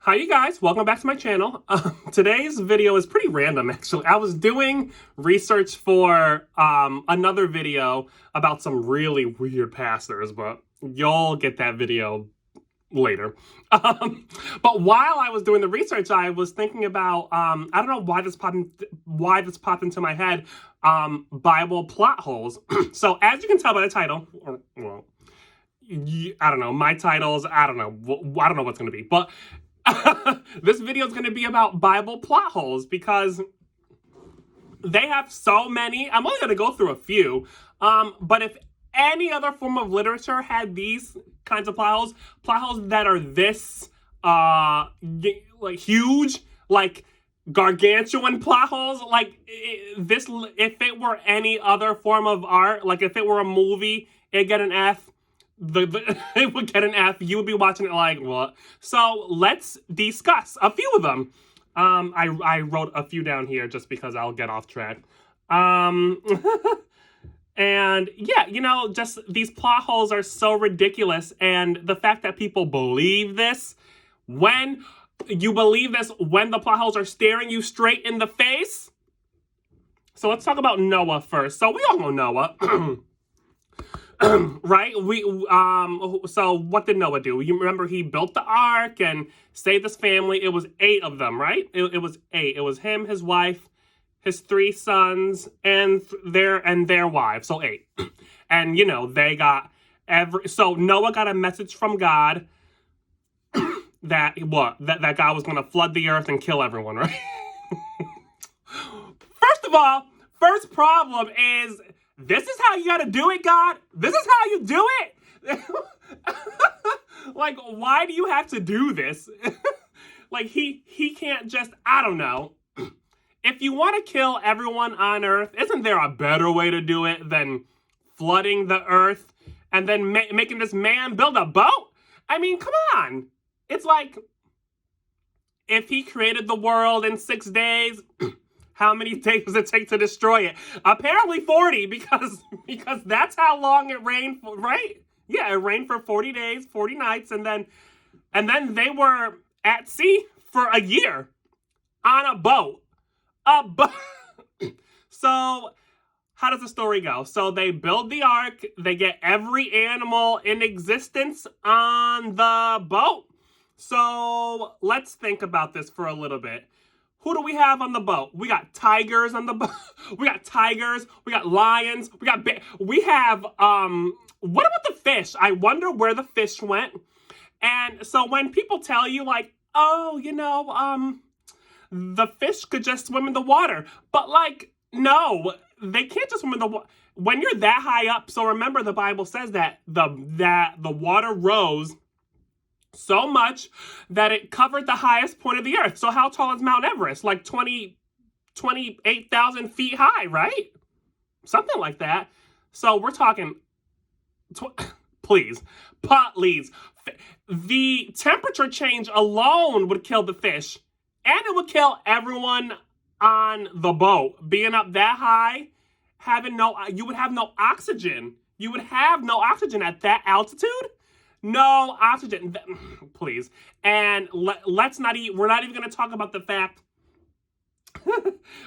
Hi you guys, welcome back to my channel. Today's video is pretty random actually. I was doing research for another video about some really weird pastors, but you'll get that video later. But while I was doing the research, I was thinking about, I don't know why this popped into my head, Bible plot holes. So as you can tell by the title, or, well, I don't know, my titles, I don't know what's going to be, but this video is going to be about Bible plot holes because they have so many. I'm only going to go through a few. But if any other form of literature had these kinds of plot holes that are this like huge, like gargantuan plot holes, like this, if it were any other form of art, like if it were a movie, it'd get an F. It would get an F. You would be watching it like, what? So let's discuss a few of them. I wrote a few down here just because I'll get off track. And yeah, you know, just these plot holes are so ridiculous. And the fact that people believe this, when you believe this, when the plot holes are staring you straight in the face. So let's talk about Noah first. So we all know Noah. Right? So what did Noah do? You remember he built the ark and saved his family. It was 8 of them, right? It was 8. It was him, his wife, his 3 sons, and their wives. So 8. And you know, they got so Noah got a message from God that God was gonna flood the earth and kill everyone, right? First of all, first problem is, this is how you gotta do it, God? This is how you do it? Like, why do you have to do this? Like, he can't just, I don't know. If you want to kill everyone on Earth, isn't there a better way to do it than flooding the Earth and then making this man build a boat? I mean, come on. It's like, if he created the world in 6 days... How many days does it take to destroy it? Apparently 40, because that's how long it rained for, right? Yeah, it rained for 40 days, 40 nights, and then they were at sea for a year on a boat. So how does the story go? So they build the ark, they get every animal in existence on the boat. So let's think about this for a little bit. Who do we have on the boat? We got tigers on the boat. We got tigers. We got lions. We have, what about the fish? I wonder where the fish went. And so when people tell you like, oh, you know, the fish could just swim in the water. But like, no, they can't just swim in the water. When you're that high up, so remember the Bible says that the water rose so much that it covered the highest point of the earth. So how tall is Mount Everest? Like 28,000 feet high, right? Something like that. So we're talking, please. The temperature change alone would kill the fish. And it would kill everyone on the boat. Being up that high, you would have no oxygen. You would have no oxygen at that altitude. No oxygen, please. And we're not even going to talk about the fact,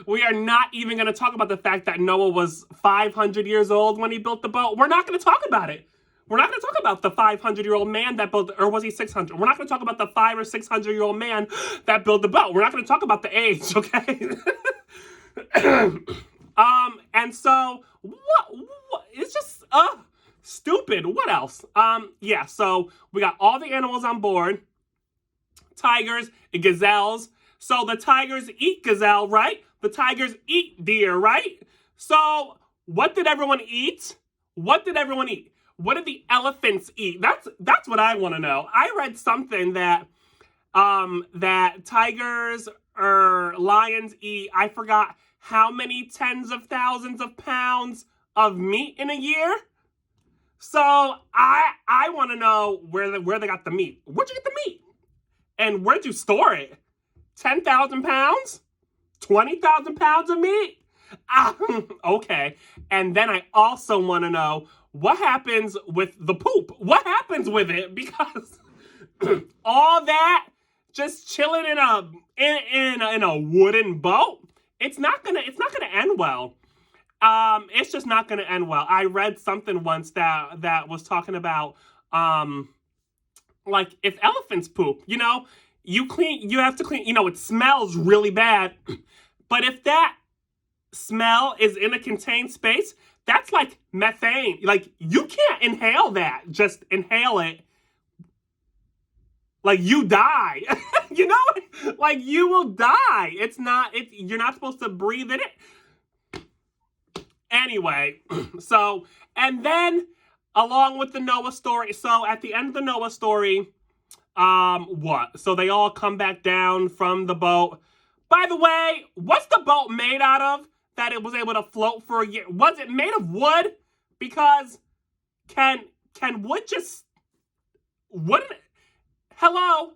we are not even going to talk about the fact that Noah was 500 years old when he built the boat. We're not going to talk about it. We're not going to talk about the 500-year-old man that built, or was he 600? We're not going to talk about the 500 or 600-year-old man that built the boat. We're not going to talk about the age, okay? And so, what it's just, stupid. What else? Yeah, so we got all the animals on board. Tigers and gazelles. So the tigers eat gazelle, right? The tigers eat deer, right? So what did everyone eat? What did everyone eat? What did the elephants eat? That's what I want to know. I read something that that tigers or lions eat, I forgot how many tens of thousands of pounds of meat in a year. So I want to know where they got the meat. Where'd you get the meat? And where'd you store it? 10,000 pounds? 20,000 pounds of meat? Okay. And then I also want to know, what happens with the poop? What happens with it? Because all that just chilling in a wooden boat, it's not gonna end well. It's just not gonna end well. I read something once that was talking about like if elephants poop, you have to clean, it smells really bad. But if that smell is in a contained space, that's like methane. Like, you can't inhale that. Just inhale it. Like, you die. Like, you will die. You're not supposed to breathe in it. Anyway, so, and then along with the Noah story, so at the end of the Noah story, what? So they all come back down from the boat. By the way, what's the boat made out of that it was able to float for a year? Was it made of wood? Because can wood just, wouldn't it, hello?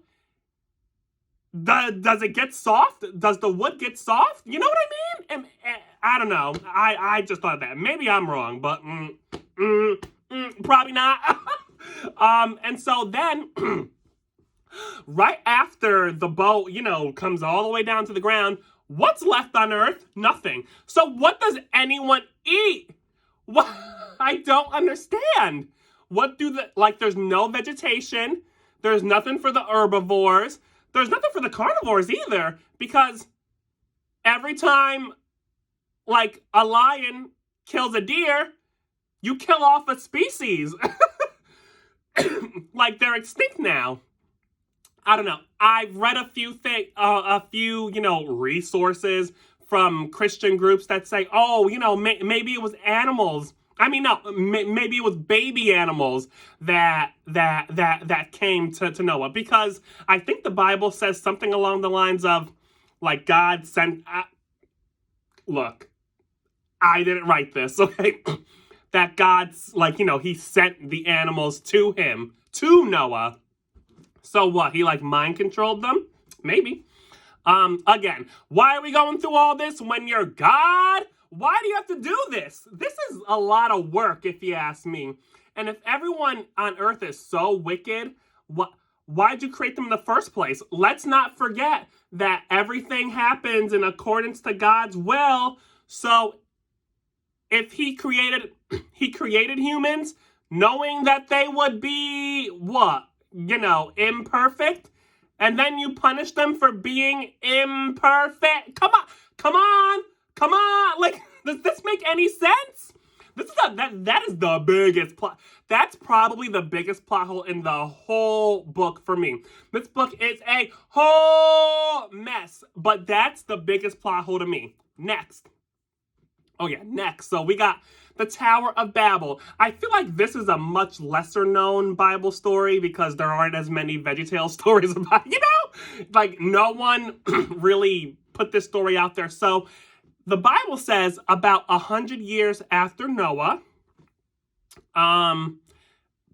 Does it get soft? Does the wood get soft? You know what I mean? I don't know. I just thought that. Maybe I'm wrong, but probably not. And so then, right after the boat, comes all the way down to the ground, what's left on Earth? Nothing. So what does anyone eat? What? I don't understand. What do there's no vegetation. There's nothing for the herbivores. There's nothing for the carnivores either, because every time, like, a lion kills a deer, you kill off a species. Like, they're extinct now. I don't know. I've read a few resources from Christian groups that say, oh, maybe it was animals. I mean, no, maybe it was baby animals that came to Noah, because I think the Bible says something along the lines of, like, God sent. Look, I didn't write this, okay? That God's, like, he sent the animals to him, to Noah. So what? He, like, mind controlled them? Maybe. Again, why are we going through all this when you're God? Why do you have to do this? This is a lot of work, if you ask me. And if everyone on Earth is so wicked, why'd you create them in the first place? Let's not forget that everything happens in accordance to God's will. So if he created humans knowing that they would be, imperfect, and then you punish them for being imperfect. Come on. Like, does this make any sense? That is the biggest plot. That's probably the biggest plot hole in the whole book for me. This book is a whole mess, but that's the biggest plot hole to me. Next. So we got the Tower of Babel. I feel like this is a much lesser known Bible story because there aren't as many VeggieTales stories about it, Like, no one really put this story out there. So the Bible says about 100 years after Noah,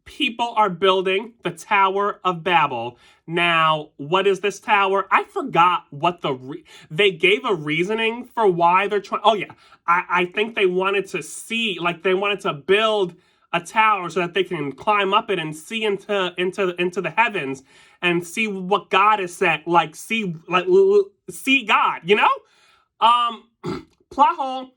people are building the Tower of Babel. Now, what is this tower? I forgot what they gave a reasoning for why they're trying. Oh yeah, I think they wanted to see, like, they wanted to build a tower so that they can climb up it and see into the heavens and see what God has said, see God, plot hole.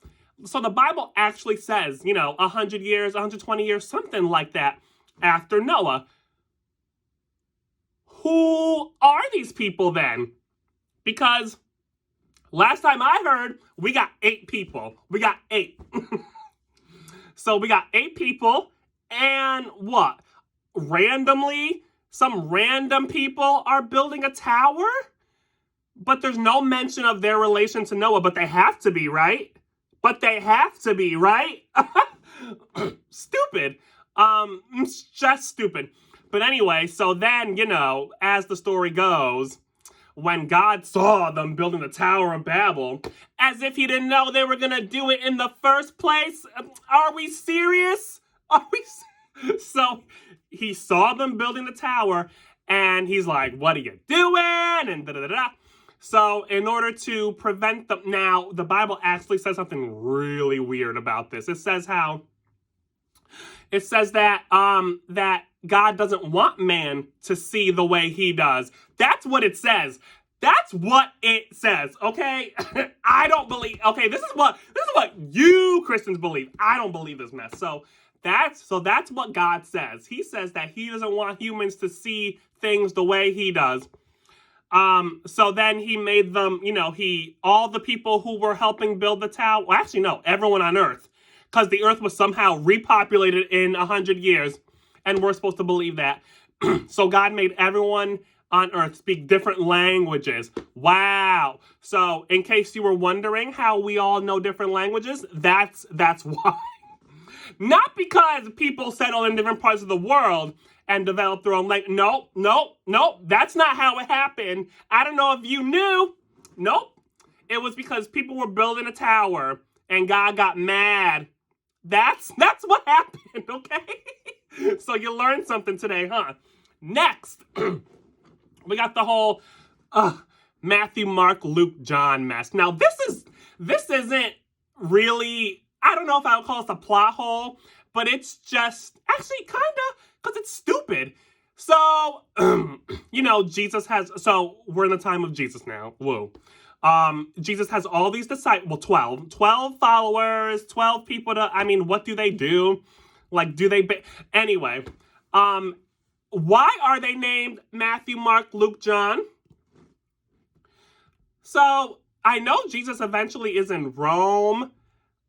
So the Bible actually says, 100 years, 120 years, something like that after Noah. Who are these people then? Because last time I heard, we got 8 people. We got 8. So we got 8 people, and what? Randomly, some random people are building a tower? But there's no mention of their relation to Noah, but they have to be, right? Stupid. It's just stupid. But anyway, so then, as the story goes, when God saw them building the Tower of Babel, as if he didn't know they were going to do it in the first place. Are we serious? So he saw them building the tower, and he's like, what are you doing? And da-da-da-da. So in order to prevent them, now the Bible actually says something really weird about this. It says that God doesn't want man to see the way he does. That's what it says. That's what it says, okay? I don't believe, okay, this is what you Christians believe. I don't believe this mess. So that's what God says. He says that he doesn't want humans to see things the way he does. So then he made them, all the people who were helping build the tower, well, actually no, everyone on earth, because the earth was somehow repopulated in 100 years, and we're supposed to believe that. So God made everyone on earth speak different languages. Wow. So in case you were wondering how we all know different languages, that's why. Not because people settle in different parts of the world and develop their own language. No, that's not how it happened. I don't know if you knew. Nope. It was because people were building a tower and God got mad. That's what happened, okay? So you learned something today, huh? Next, we got the whole Matthew, Mark, Luke, John mess. Now, this isn't really, I don't know if I would call this a plot hole, but it's just, actually kind of, because it's stupid. So, Jesus has, so we're in the time of Jesus now. Whoa. Jesus has all these disciples, well, 12 followers, 12 people what do they do? Like, anyway, why are they named Matthew, Mark, Luke, John? So, I know Jesus eventually is in Rome.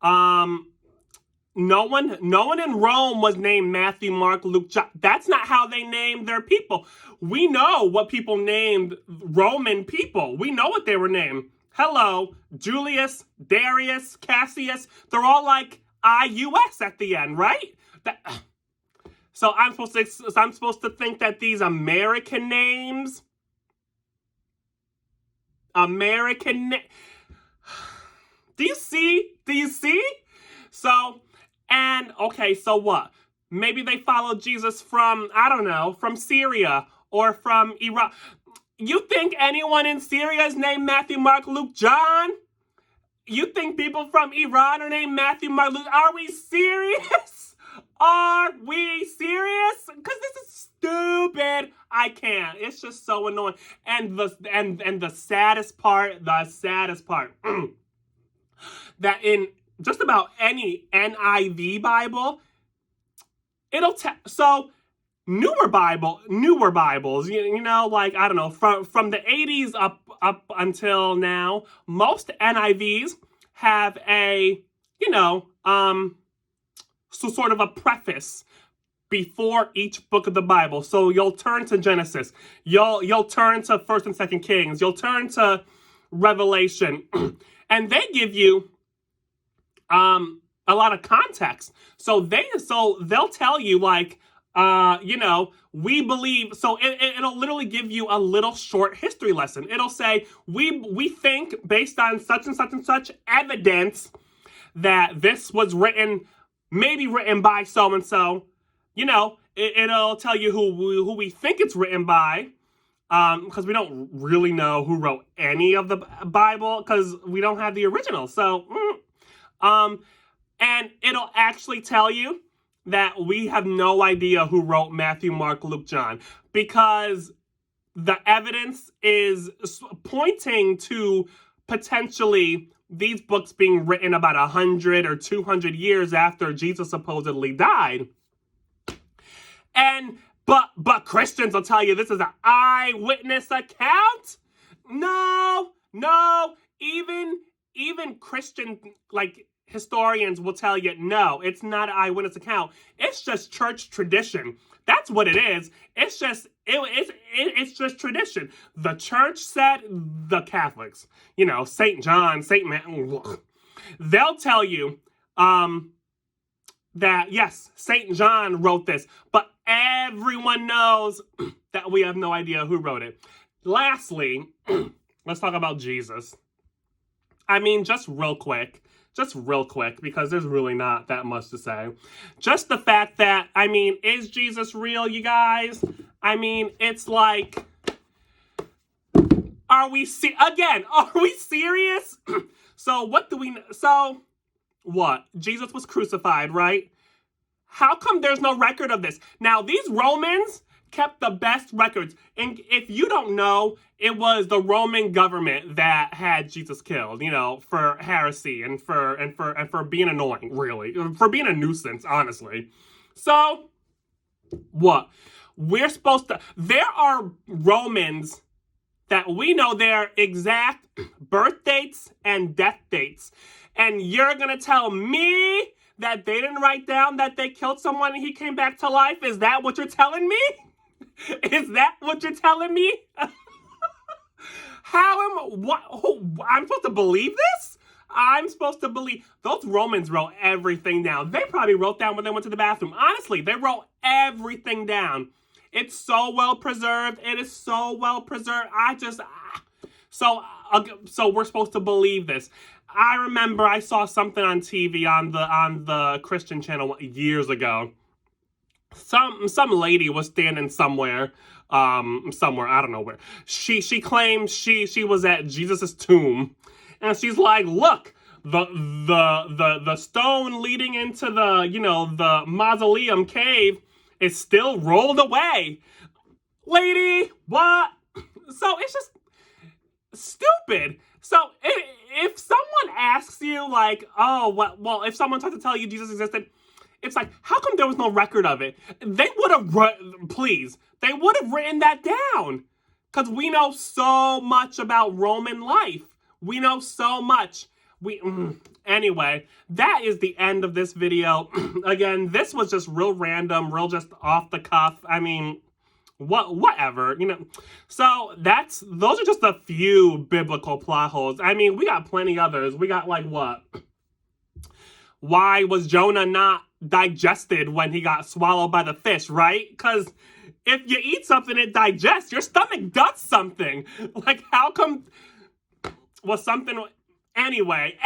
No one in Rome was named Matthew, Mark, Luke, John. That's not how they named their people. We know what people named Roman people. We know what they were named. Hello, Julius, Darius, Cassius. They're all like IUS at the end, right? So I'm supposed to think that these American names, do you see? So, and okay, so what? Maybe they followed Jesus from, I don't know, from Syria or from Iraq. You think anyone in Syria is named Matthew, Mark, Luke, John? You think people from Iran are named Matthew, Mark, Luke? Are we serious? Are we serious? Because this is stupid. I can't. It's just so annoying. And the saddest part, that in just about any NIV Bible, it'll so newer Bibles, like, I don't know, from the 80s up until now, most NIVs have a, so sort of a preface before each book of the Bible. So you'll turn to Genesis, you'll turn to 1st and 2nd Kings, you'll turn to Revelation, and they give you a lot of context. So they'll tell you, like, we believe, so it'll literally give you a little short history lesson. It'll say, we think based on such and such and such evidence that this was maybe written by so-and-so. It'll tell you who we think it's written by, because we don't really know who wrote any of the Bible, because we don't have the original. So, and it'll actually tell you that we have no idea who wrote Matthew, Mark, Luke, John, because the evidence is pointing to potentially these books being written about 100 or 200 years after Jesus supposedly died. But Christians will tell you this is an eyewitness account. No, even Christian, like, historians will tell you, no, it's not an eyewitness account. It's just church tradition. That's what it is. It's just tradition. The church said, the Catholics, St. John, St. Matthew, they'll tell you that, yes, St. John wrote this, but everyone knows that we have no idea who wrote it. Lastly, let's talk about Jesus. Just real quick, because there's really not that much to say. Just the fact that, is Jesus real, you guys? It's like, are we serious? So what? Jesus was crucified, right? How come there's no record of this? Now, these Romans kept the best records. And if you don't know, it was the Roman government that had Jesus killed, you know, for heresy and for being annoying, really. For being a nuisance, honestly. So, what? We're supposed to... There are Romans that we know their exact birth dates and death dates. And you're gonna tell me that they didn't write down that they killed someone and he came back to life? Is that what you're telling me? Is that what you're telling me? I'm supposed to believe this? I'm supposed to believe... Those Romans wrote everything down. They probably wrote down when they went to the bathroom. Honestly, they wrote everything down. It's so well preserved. It is so well preserved. So we're supposed to believe this. I remember I saw something on TV on the Christian channel years ago. Some lady was standing somewhere, I don't know where. She claimed she was at Jesus's tomb, and she's like, look, the stone leading into the mausoleum cave is still rolled away. Lady, what? So it's just stupid. So if someone asks you, like, oh, well, if someone tries to tell you Jesus existed, it's like, how come there was no record of it? They would have, they would have written that down. Because we know so much about Roman life. We know so much. Anyway, that is the end of this video. Again, this was just real random, real just off the cuff. I mean, whatever, you know. So those are just a few biblical plot holes. I mean, we got plenty others. We got like what? Why was Jonah not digested when he got swallowed by the fish, right? Because if you eat something, it digests. Your stomach does something. Like, how come was something... Anyway,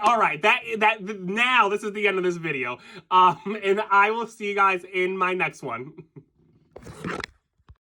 all right, now this is the end of this video. And I will see you guys in my next one.